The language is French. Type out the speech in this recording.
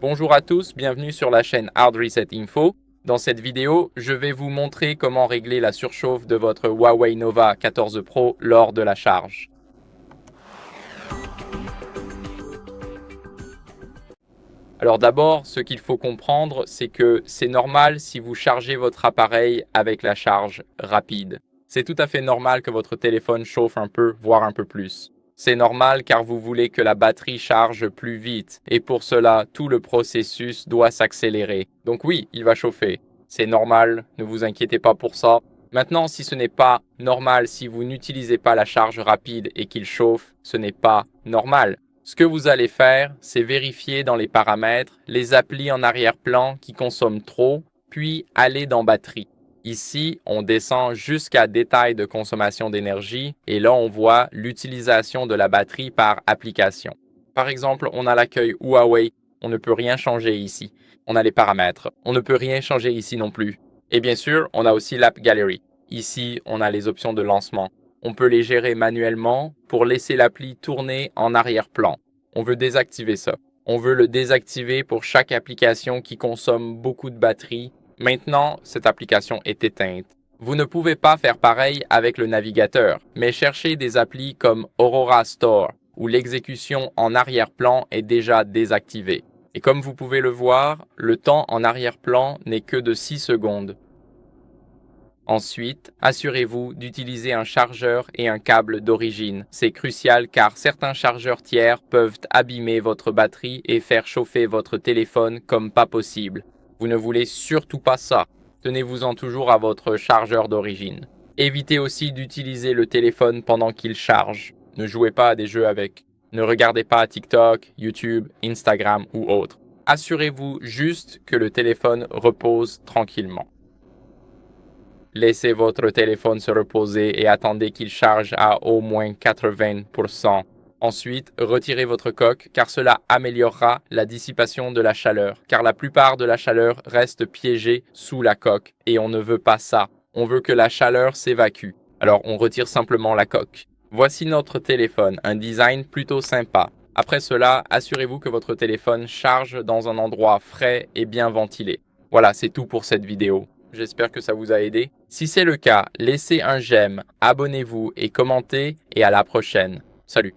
Bonjour à tous, bienvenue sur la chaîne Hard Reset Info. Dans cette vidéo, je vais vous montrer comment régler la surchauffe de votre Huawei Nova 14 Pro lors de la charge. Alors d'abord, ce qu'il faut comprendre, c'est que c'est normal si vous chargez votre appareil avec la charge rapide. C'est tout à fait normal que votre téléphone chauffe un peu, voire un peu plus. C'est normal car vous voulez que la batterie charge plus vite et pour cela, tout le processus doit s'accélérer. Donc oui, il va chauffer. C'est normal, ne vous inquiétez pas pour ça. Maintenant, si ce n'est pas normal, si vous n'utilisez pas la charge rapide et qu'il chauffe, ce n'est pas normal. Ce que vous allez faire, c'est vérifier dans les paramètres les applis en arrière-plan qui consomment trop, puis aller dans batterie. Ici, on descend jusqu'à détail de consommation d'énergie et là, on voit l'utilisation de la batterie par application. Par exemple, on a l'accueil Huawei, on ne peut rien changer ici. On a les paramètres, on ne peut rien changer ici non plus. Et bien sûr, on a aussi l'App Gallery. Ici, on a les options de lancement. On peut les gérer manuellement pour laisser l'appli tourner en arrière-plan. On veut désactiver ça. On veut le désactiver pour chaque application qui consomme beaucoup de batterie. Maintenant, cette application est éteinte. Vous ne pouvez pas faire pareil avec le navigateur, mais cherchez des applis comme Aurora Store, où l'exécution en arrière-plan est déjà désactivée. Et comme vous pouvez le voir, le temps en arrière-plan n'est que de 6 secondes. Ensuite, assurez-vous d'utiliser un chargeur et un câble d'origine. C'est crucial car certains chargeurs tiers peuvent abîmer votre batterie et faire chauffer votre téléphone comme pas possible. Vous ne voulez surtout pas ça. Tenez-vous-en toujours à votre chargeur d'origine. Évitez aussi d'utiliser le téléphone pendant qu'il charge. Ne jouez pas à des jeux avec. Ne regardez pas TikTok, YouTube, Instagram ou autre. Assurez-vous juste que le téléphone repose tranquillement. Laissez votre téléphone se reposer et attendez qu'il charge à au moins 80%. Ensuite, retirez votre coque car cela améliorera la dissipation de la chaleur. Car la plupart de la chaleur reste piégée sous la coque et on ne veut pas ça. On veut que la chaleur s'évacue. Alors on retire simplement la coque. Voici notre téléphone, un design plutôt sympa. Après cela, assurez-vous que votre téléphone charge dans un endroit frais et bien ventilé. Voilà, c'est tout pour cette vidéo. J'espère que ça vous a aidé. Si c'est le cas, laissez un j'aime, abonnez-vous et commentez et à la prochaine. Salut!